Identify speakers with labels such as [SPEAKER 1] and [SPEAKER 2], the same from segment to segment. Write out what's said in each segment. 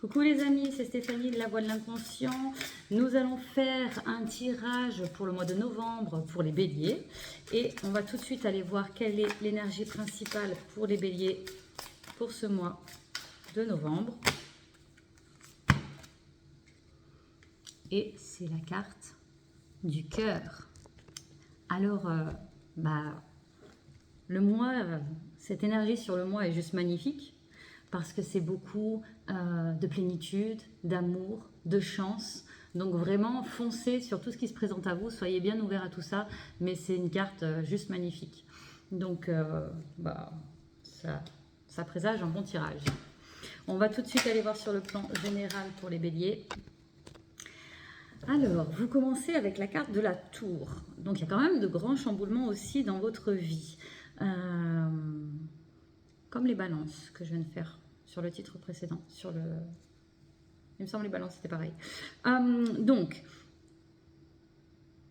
[SPEAKER 1] Coucou les amis, c'est Stéphanie de la Voix de l'Inconscient. Nous allons faire un tirage pour le mois de novembre pour les béliers. Et on va tout de suite aller voir quelle est l'énergie principale pour les béliers pour ce mois de novembre. Et c'est la carte du cœur. Alors, le mois, cette énergie sur le mois est juste magnifique. Parce que c'est beaucoup de plénitude, d'amour, de chance. Donc vraiment, foncez sur tout ce qui se présente à vous. Soyez bien ouverts à tout ça. Mais c'est une carte juste magnifique. Donc, ça présage un bon tirage. On va tout de suite aller voir sur le plan général pour les béliers. Alors, vous commencez avec la carte de la tour. Donc, il y a quand même de grands chamboulements aussi dans votre vie. Comme les balances que je viens de faire sur le titre précédent. Il me semble les balances, c'était pareil. Donc,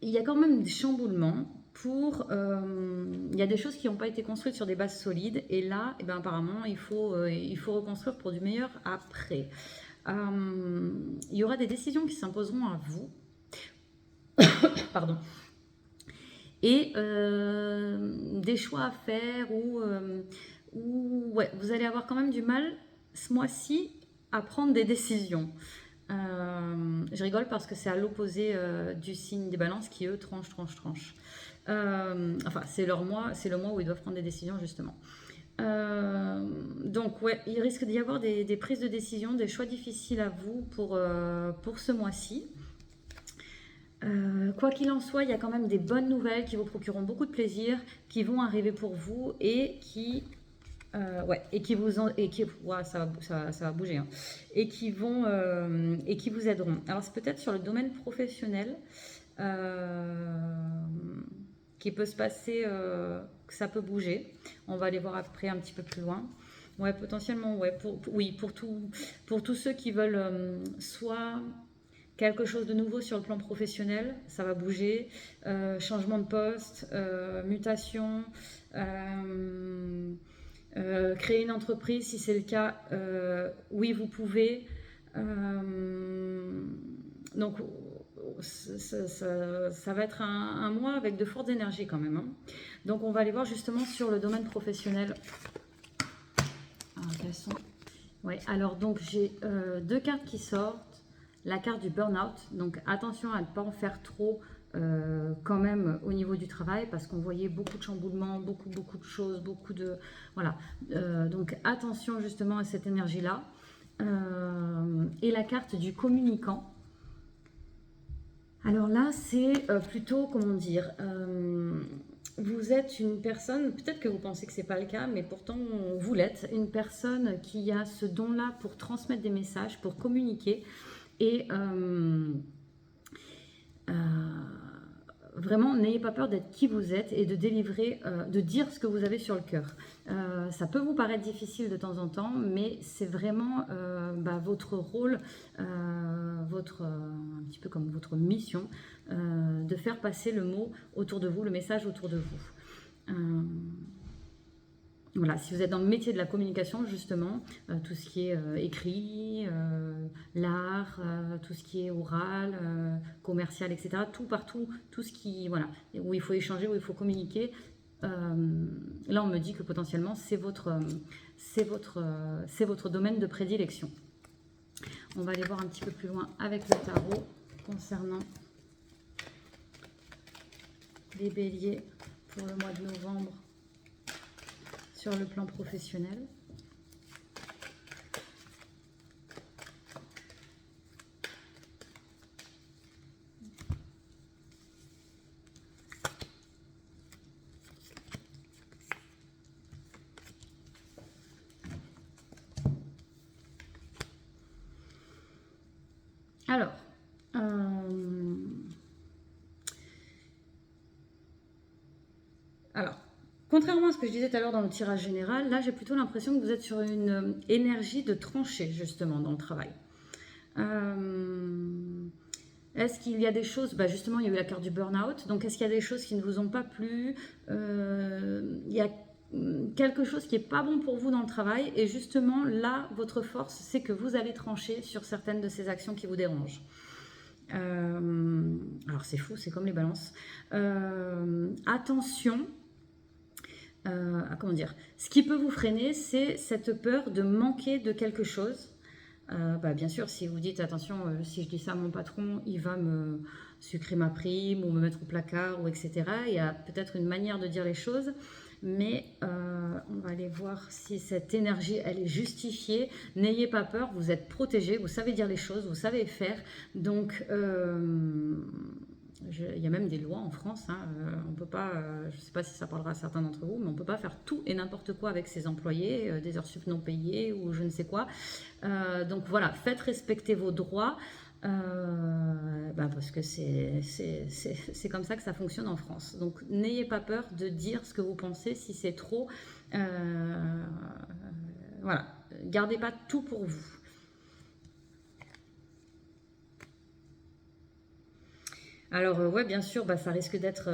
[SPEAKER 1] il y a quand même des chamboulements pour... il y a des choses qui n'ont pas été construites sur des bases solides. Et là, apparemment, il faut reconstruire pour du meilleur après. Il y aura des décisions qui s'imposeront à vous. Pardon. Et des choix à faire ou vous allez avoir quand même du mal ce mois-ci à prendre des décisions. Je rigole parce que c'est à l'opposé du signe des balances qui eux tranchent. C'est le mois où ils doivent prendre des décisions justement. Donc il risque d'y avoir des prises de décision, des choix difficiles à vous pour ce mois-ci. Quoi qu'il en soit, il y a quand même des bonnes nouvelles qui vous procureront beaucoup de plaisir, qui vont arriver pour vous et qui ça va bouger, hein, et qui vous aideront. Alors c'est peut-être sur le domaine professionnel qui peut se passer, que ça peut bouger. On va aller voir après un petit peu plus loin. Ouais, potentiellement, ouais. Pour tous ceux qui veulent soit quelque chose de nouveau sur le plan professionnel, ça va bouger. Changement de poste, mutation, créer une entreprise, si c'est le cas, oui, vous pouvez. Donc, ça va être un mois avec de fortes énergies quand même, hein. Donc, on va aller voir justement sur le domaine professionnel. Quelles sont... Ouais, alors, donc, j'ai deux cartes qui sortent. La carte du burn-out. Donc, attention à ne pas en faire trop quand même au niveau du travail parce qu'on voyait beaucoup de chamboulements, beaucoup de choses, beaucoup de... Voilà. Donc, attention justement à cette énergie-là. Et la carte du communicant. Alors là, c'est plutôt, comment dire, vous êtes une personne, peut-être que vous pensez que ce n'est pas le cas, mais pourtant vous l'êtes, une personne qui a ce don-là pour transmettre des messages, pour communiquer et vraiment, n'ayez pas peur d'être qui vous êtes et de délivrer, de dire ce que vous avez sur le cœur. Ça peut vous paraître difficile de temps en temps, mais c'est vraiment votre rôle, un petit peu comme votre mission, de faire passer le mot autour de vous, le message autour de vous. Voilà, si vous êtes dans le métier de la communication, justement, tout ce qui est écrit, l'art, tout ce qui est oral, commercial, etc., tout partout, tout ce qui, voilà, où il faut échanger, où il faut communiquer, là on me dit que potentiellement c'est votre domaine de prédilection. On va aller voir un petit peu plus loin avec le tarot concernant les béliers pour le mois de novembre. Sur le plan professionnel. Alors, contrairement à ce que je disais tout à l'heure dans le tirage général, là j'ai plutôt l'impression que vous êtes sur une énergie de tranchée justement dans le travail. Est-ce qu'il y a des choses, justement il y a eu la carte du burn-out, donc est-ce qu'il y a des choses qui ne vous ont pas plu? Il y a quelque chose qui n'est pas bon pour vous dans le travail. Et justement, là, votre force, c'est que vous allez trancher sur certaines de ces actions qui vous dérangent. Alors c'est fou, c'est comme les balances. Attention, comment dire, ce qui peut vous freiner, c'est cette peur de manquer de quelque chose. Bien sûr, si vous dites attention, si je dis ça à mon patron, il va me sucrer ma prime ou me mettre au placard ou etc. Il y a peut-être une manière de dire les choses, mais on va aller voir si cette énergie elle est justifiée. N'ayez pas peur, vous êtes protégé, vous savez dire les choses, vous savez faire. Donc il y a même des lois en France, hein, on peut pas, je ne sais pas si ça parlera à certains d'entre vous, mais on ne peut pas faire tout et n'importe quoi avec ses employés, des heures sup non payées ou je ne sais quoi. Donc voilà, faites respecter vos droits, parce que c'est comme ça que ça fonctionne en France. Donc n'ayez pas peur de dire ce que vous pensez si c'est trop. Voilà, gardez pas tout pour vous. Alors, ouais, bien sûr, ça risque d'être,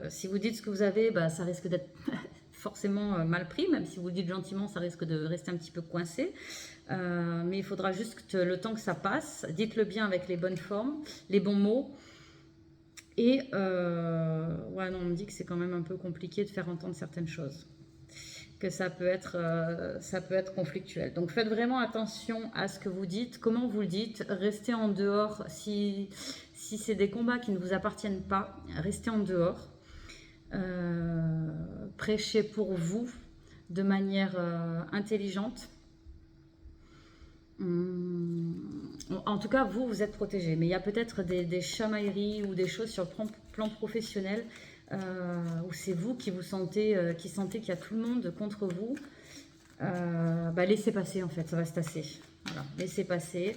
[SPEAKER 1] si vous dites ce que vous avez, ça risque d'être forcément mal pris, même si vous le dites gentiment, ça risque de rester un petit peu coincé. Mais il faudra juste le temps que ça passe. Dites-le bien avec les bonnes formes, les bons mots. Et, ouais, non, on me dit que c'est quand même un peu compliqué de faire entendre certaines choses, que ça peut être conflictuel. Donc faites vraiment attention à ce que vous dites, comment vous le dites, restez en dehors. Si c'est des combats qui ne vous appartiennent pas, restez en dehors. Prêchez pour vous de manière intelligente. En tout cas, vous êtes protégé, mais il y a peut-être des chamailleries ou des choses sur le plan professionnel où c'est vous qui vous sentez, qu'il y a tout le monde contre vous. Laissez passer en fait, ça va se tasser. Voilà, laissez passer,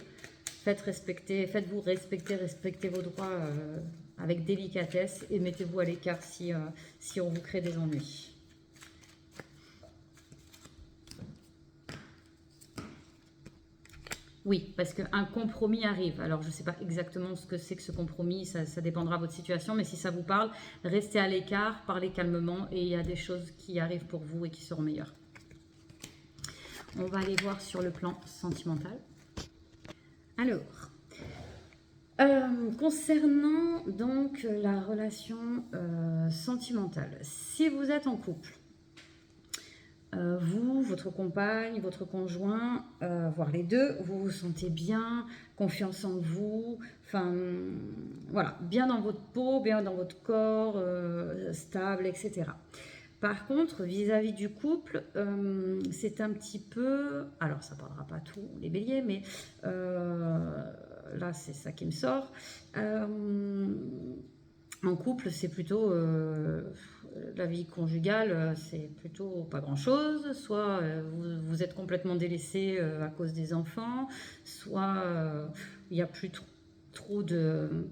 [SPEAKER 1] faites-vous respecter, respectez vos droits avec délicatesse et mettez-vous à l'écart si on vous crée des ennuis. Oui, parce qu'un compromis arrive. Alors, je ne sais pas exactement ce que c'est que ce compromis, ça dépendra de votre situation, mais si ça vous parle, restez à l'écart, parlez calmement et il y a des choses qui arrivent pour vous et qui seront meilleures. On va aller voir sur le plan sentimental. Alors, concernant donc la relation sentimentale, si vous êtes en couple, vous, votre compagne, votre conjoint, voire les deux, vous vous sentez bien, confiance en vous, enfin voilà, bien dans votre peau, bien dans votre corps, stable, etc. Par contre, vis-à-vis du couple, c'est un petit peu, alors ça ne parlera pas tous les béliers, mais là c'est ça qui me sort. En couple, c'est plutôt la vie conjugale, c'est plutôt pas grand-chose. Soit vous êtes complètement délaissé à cause des enfants, soit il n'y a plus trop de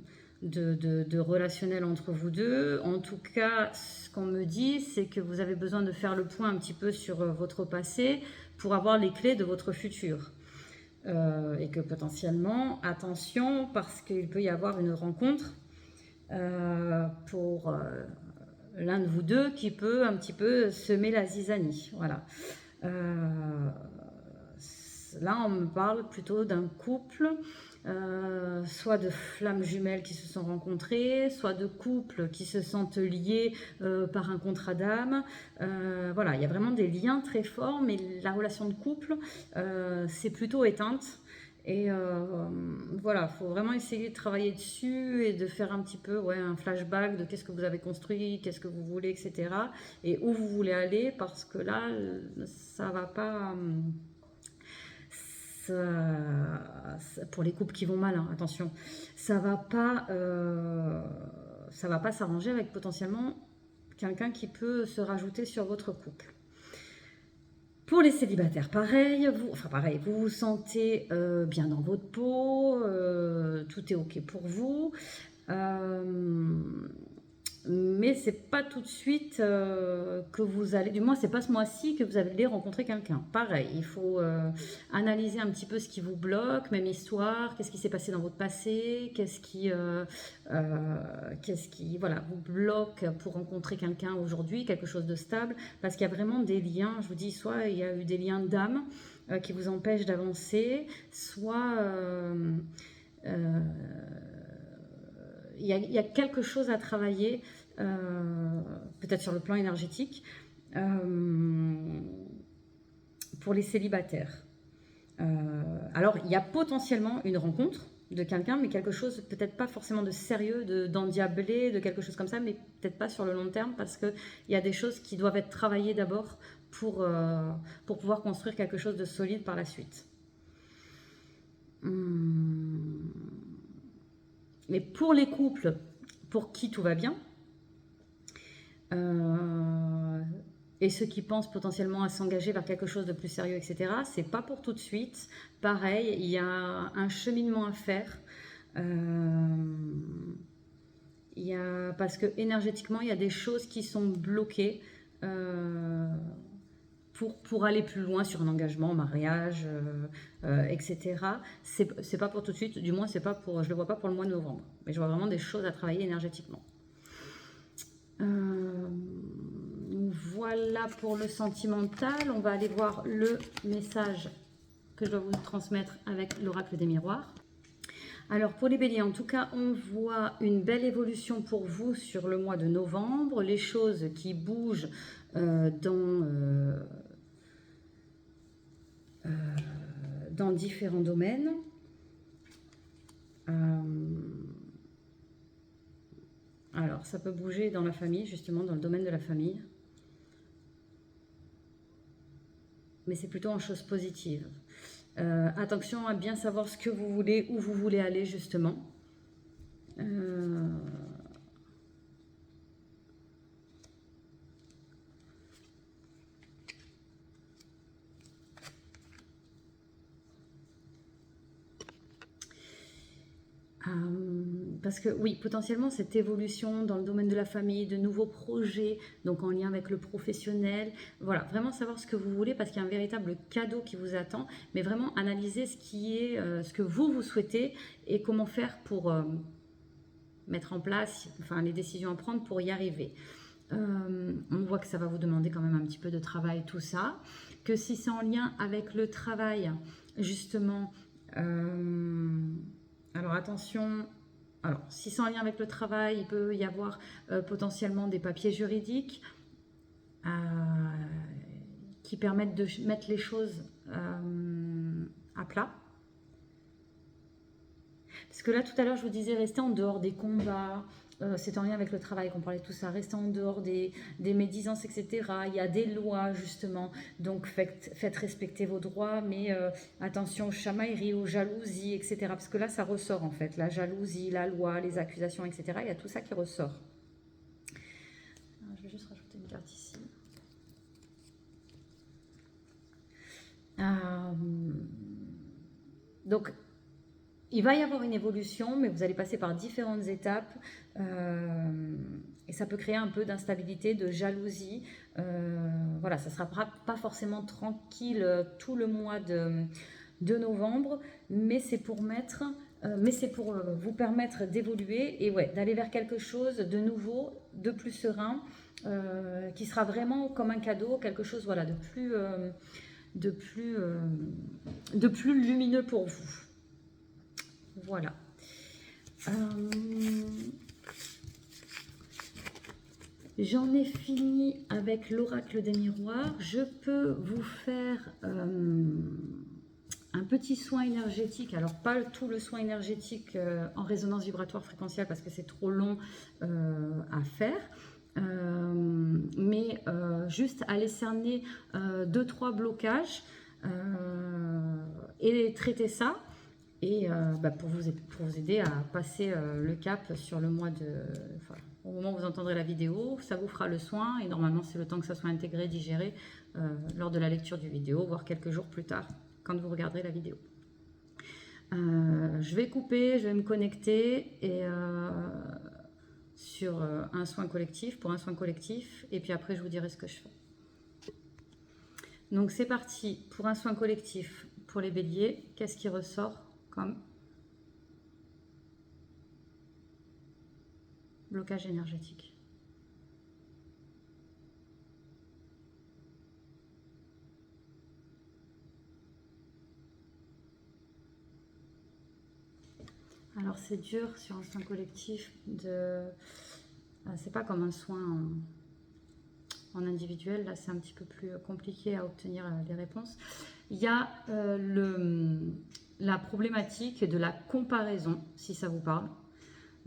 [SPEAKER 1] relationnel entre vous deux. En tout cas, ce qu'on me dit, c'est que vous avez besoin de faire le point un petit peu sur votre passé pour avoir les clés de votre futur. Et que potentiellement, attention, parce qu'il peut y avoir une rencontre pour l'un de vous deux qui peut un petit peu semer la zizanie. Voilà. Là, on me parle plutôt d'un couple, soit de flammes jumelles qui se sont rencontrées, soit de couples qui se sentent liés par un contrat d'âme. Voilà, il y a vraiment des liens très forts, mais la relation de couple, c'est plutôt éteinte. Et voilà, il faut vraiment essayer de travailler dessus et de faire un petit peu un flashback de qu'est-ce que vous avez construit, qu'est-ce que vous voulez, etc. Et où vous voulez aller, parce que là, ça va pas... pour les couples qui vont mal, hein, attention, ça va pas s'arranger avec potentiellement quelqu'un qui peut se rajouter sur votre couple. Pour les célibataires, pareil, vous vous sentez bien dans votre peau, tout est ok pour vous. mais c'est pas tout de suite que vous allez, du moins c'est pas ce mois-ci que vous allez rencontrer quelqu'un. Pareil, il faut analyser un petit peu ce qui vous bloque, même histoire, qu'est-ce qui s'est passé dans votre passé, qu'est-ce qui voilà, vous bloque pour rencontrer quelqu'un aujourd'hui, quelque chose de stable, parce qu'il y a vraiment des liens, je vous dis, soit il y a eu des liens d'âme qui vous empêchent d'avancer, soit il y a quelque chose à travailler, peut-être sur le plan énergétique, pour les célibataires. Alors, il y a potentiellement une rencontre de quelqu'un, mais quelque chose peut-être pas forcément de sérieux, d'endiablé, de quelque chose comme ça, mais peut-être pas sur le long terme, parce qu'il y a des choses qui doivent être travaillées d'abord pour pouvoir construire quelque chose de solide par la suite. Mais pour les couples pour qui tout va bien, et ceux qui pensent potentiellement à s'engager vers quelque chose de plus sérieux, etc., c'est pas pour tout de suite. Pareil, il y a un cheminement à faire. Parce que énergétiquement, il y a des choses qui sont bloquées pour aller plus loin sur un engagement, mariage, etc. C'est pas pour tout de suite, du moins c'est pas pour, je le vois pas pour le mois de novembre, mais je vois vraiment des choses à travailler énergétiquement. Voilà pour le sentimental. On va aller voir le message que je dois vous transmettre avec l'oracle des miroirs. Alors pour les béliers, en tout cas, on voit une belle évolution pour vous sur le mois de novembre. Les choses qui bougent dans différents domaines. Alors, ça peut bouger dans la famille, justement, dans le domaine de la famille. Mais c'est plutôt en chose positive. Attention à bien savoir ce que vous voulez, où vous voulez aller, justement. Parce que oui, potentiellement cette évolution dans le domaine de la famille, de nouveaux projets, donc en lien avec le professionnel, voilà, vraiment savoir ce que vous voulez parce qu'il y a un véritable cadeau qui vous attend, mais vraiment analyser ce qui est, ce que vous souhaitez et comment faire pour mettre en place, enfin les décisions à prendre pour y arriver. On voit que ça va vous demander quand même un petit peu de travail, tout ça, que si c'est en lien avec le travail, justement, alors attention, alors si c'est en lien avec le travail, il peut y avoir potentiellement des papiers juridiques qui permettent de mettre les choses à plat. Parce que là, tout à l'heure, je vous disais, restez en dehors des combats. C'est en lien avec le travail qu'on parlait de tout ça. Restez en dehors des médisances, etc. Il y a des lois, justement. Donc, faites respecter vos droits. Mais attention aux chamailleries, aux jalousies, etc. Parce que là, ça ressort, en fait. La jalousie, la loi, les accusations, etc. Il y a tout ça qui ressort. Alors, je vais juste rajouter une carte ici. Donc, il va y avoir une évolution, mais vous allez passer par différentes étapes et ça peut créer un peu d'instabilité, de jalousie. Voilà, ça ne sera pas forcément tranquille tout le mois de novembre, mais c'est pour vous permettre d'évoluer et ouais, d'aller vers quelque chose de nouveau, de plus serein, qui sera vraiment comme un cadeau, quelque chose voilà, de plus lumineux pour vous. Voilà. J'en ai fini avec l'oracle des miroirs. Je peux vous faire un petit soin énergétique. Alors, pas tout le soin énergétique en résonance vibratoire fréquentielle parce que c'est trop long à faire. Mais juste aller cerner 2-3 blocages et traiter ça. Et pour vous aider à passer le cap sur le mois au moment où vous entendrez la vidéo, ça vous fera le soin et normalement c'est le temps que ça soit intégré, digéré lors de la lecture du vidéo, voire quelques jours plus tard quand vous regarderez la vidéo. Je vais couper, je vais me connecter et sur un soin collectif, pour un soin collectif, et puis après je vous dirai ce que je fais. Donc c'est parti pour un soin collectif pour les béliers. Qu'est-ce qui ressort comme blocage énergétique? Alors c'est dur sur un soin collectif de... C'est pas comme un soin en individuel, là c'est un petit peu plus compliqué à obtenir les réponses. Il y a la problématique de la comparaison, si ça vous parle.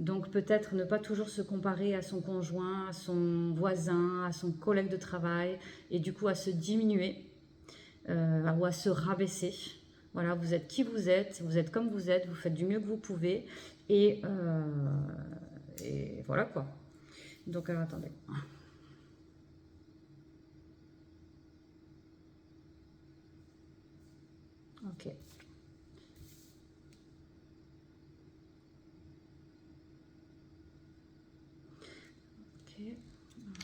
[SPEAKER 1] Donc peut-être ne pas toujours se comparer à son conjoint, à son voisin, à son collègue de travail, et du coup à se diminuer ou à se rabaisser. Voilà, vous êtes qui vous êtes comme vous êtes, vous faites du mieux que vous pouvez, et voilà quoi. Donc attendez. Ok. Ok.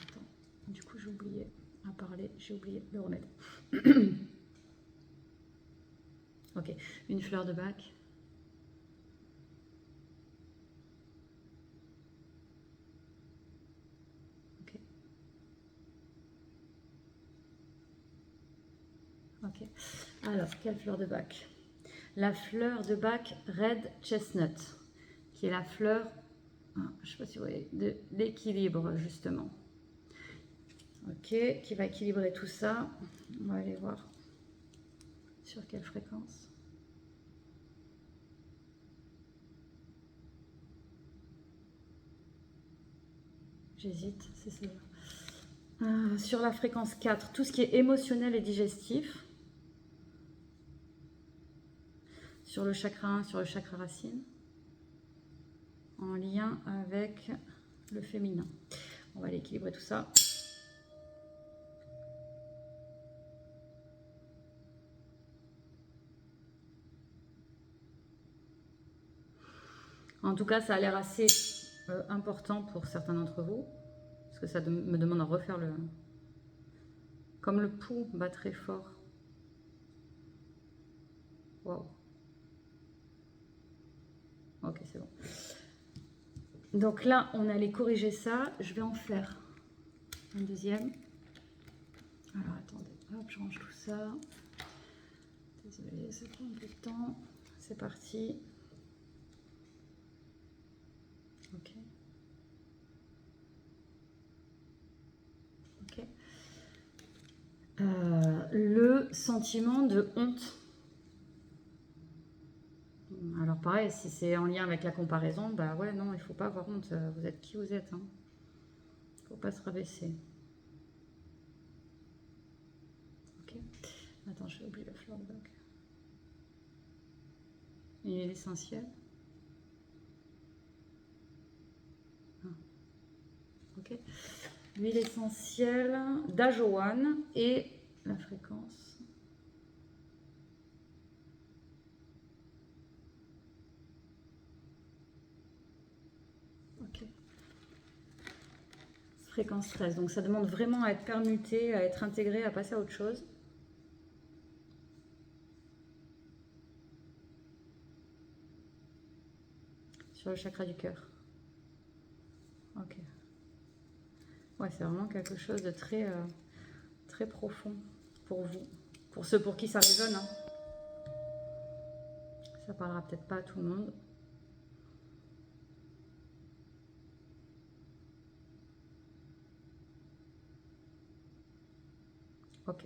[SPEAKER 1] Attends. Du coup, j'ai oublié à parler, j'ai oublié le remède. Ok. Une fleur de bac. Ok. Ok. Alors, quelle fleur de bac? La fleur de bac Red Chestnut, qui est la fleur, je ne sais pas si vous voyez, de l'équilibre justement. Ok, qui va équilibrer tout ça. On va aller voir sur quelle fréquence. J'hésite, c'est celle-là. Sur la fréquence 4, tout ce qui est émotionnel et digestif. Sur le chakra 1, sur le chakra racine. En lien avec le féminin. On va aller équilibrer tout ça. En tout cas, ça a l'air assez important pour certains d'entre vous. Parce que ça me demande à refaire le... Comme le pouls bat très fort. Waouh. Ok, c'est bon. Donc là, on allait corriger ça. Je vais en faire un deuxième. Alors, attendez. Hop, je range tout ça. Désolée, ça prend un peu de temps. C'est parti. Ok. Ok. Le sentiment de honte. Alors pareil, si c'est en lien avec la comparaison, bah ouais, non, il faut pas avoir honte. Vous êtes qui vous êtes. Hein. Faut pas se rabaisser. Ok. Attends, j'ai oublié la fleur de bac. Une huile essentielle. Ah. Ok. L'huile essentielle d'Ajowan et la fréquence. Ok. Fréquence 13. Donc ça demande vraiment à être permuté, à être intégré, à passer à autre chose. Sur le chakra du cœur. Ok. Ouais, c'est vraiment quelque chose de très, très profond pour vous. Pour ceux pour qui ça résonne. Hein. Ça parlera peut-être pas à tout le monde. Ok.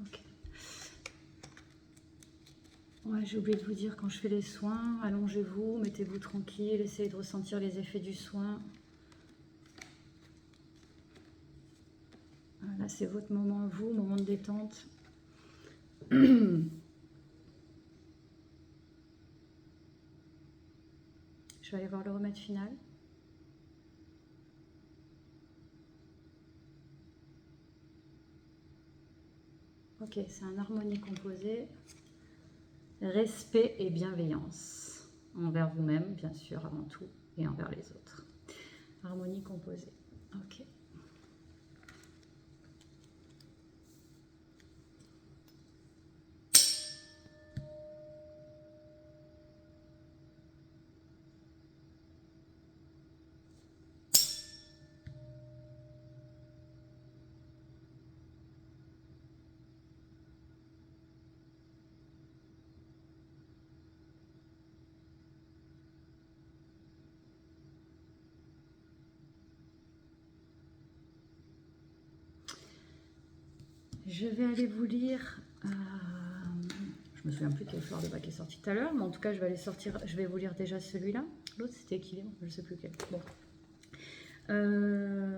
[SPEAKER 1] Ok. Ouais, j'ai oublié de vous dire, quand je fais les soins, allongez-vous, mettez-vous tranquille, essayez de ressentir les effets du soin. Là, c'est votre moment à vous, moment de détente. Je vais aller voir le remède final. Ok, c'est un harmonie composé. Respect et bienveillance. envers vous-même, bien sûr, avant tout, et envers les autres. Harmonie composée. Ok. Je vais aller vous lire. Je me souviens plus quelle fleur de bac est sortie tout à l'heure, mais en tout cas, je vais vous lire déjà celui-là. L'autre, c'était équilibre, je ne sais plus quel. Bon.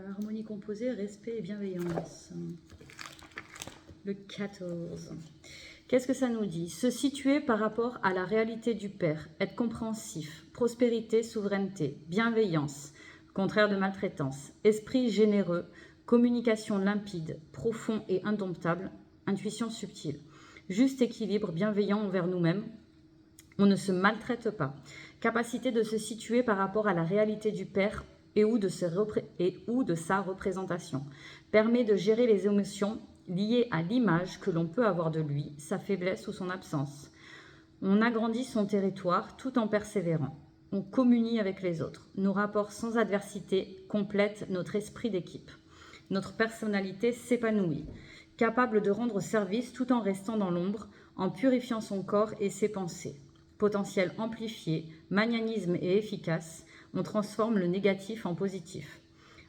[SPEAKER 1] Harmonie composée, respect et bienveillance. Le 14. Qu'est-ce que ça nous dit? Se situer par rapport à la réalité du Père, être compréhensif, prospérité, souveraineté, bienveillance, contraire de maltraitance, esprit généreux, communication limpide, profond et indomptable, intuition subtile, juste équilibre, bienveillant envers nous-mêmes, on ne se maltraite pas, capacité de se situer par rapport à la réalité du Père et ou de sa représentation, permet de gérer les émotions liées à l'image que l'on peut avoir de lui, sa faiblesse ou son absence. On agrandit son territoire tout en persévérant. On communie avec les autres. Nos rapports sans adversité complètent notre esprit d'équipe. Notre personnalité s'épanouit, capable de rendre service tout en restant dans l'ombre, en purifiant son corps et ses pensées. Potentiel amplifié, magnanisme et efficace, on transforme le négatif en positif.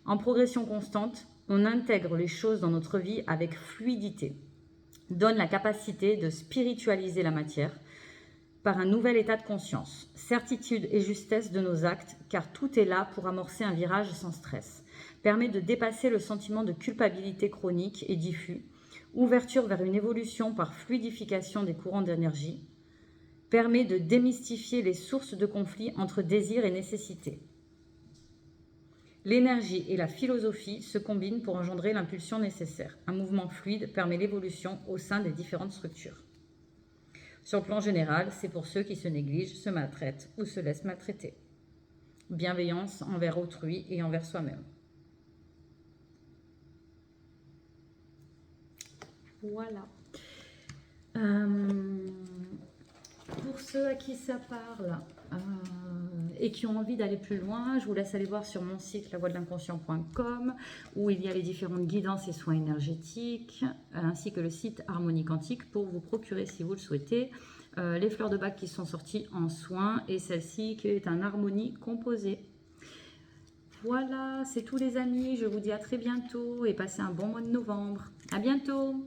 [SPEAKER 1] En progression constante, on intègre les choses dans notre vie avec fluidité, donne la capacité de spiritualiser la matière par un nouvel état de conscience, certitude et justesse de nos actes, car tout est là pour amorcer un virage sans stress, permet de dépasser le sentiment de culpabilité chronique et diffus, ouverture vers une évolution par fluidification des courants d'énergie, permet de démystifier les sources de conflits entre désir et nécessité. L'énergie et la philosophie se combinent pour engendrer l'impulsion nécessaire. Un mouvement fluide permet l'évolution au sein des différentes structures. Sur le plan général, c'est pour ceux qui se négligent, se maltraitent ou se laissent maltraiter. Bienveillance envers autrui et envers soi-même. Voilà. Pour ceux à qui ça parle et qui ont envie d'aller plus loin, je vous laisse aller voir sur mon site lavoixdelinconscient.com où il y a les différentes guidances et soins énergétiques ainsi que le site Harmonie Quantique pour vous procurer, si vous le souhaitez, les fleurs de bac qui sont sorties en soins et celle-ci qui est un harmonie composée. Voilà, c'est tout les amis, je vous dis à très bientôt et passez un bon mois de novembre. À bientôt.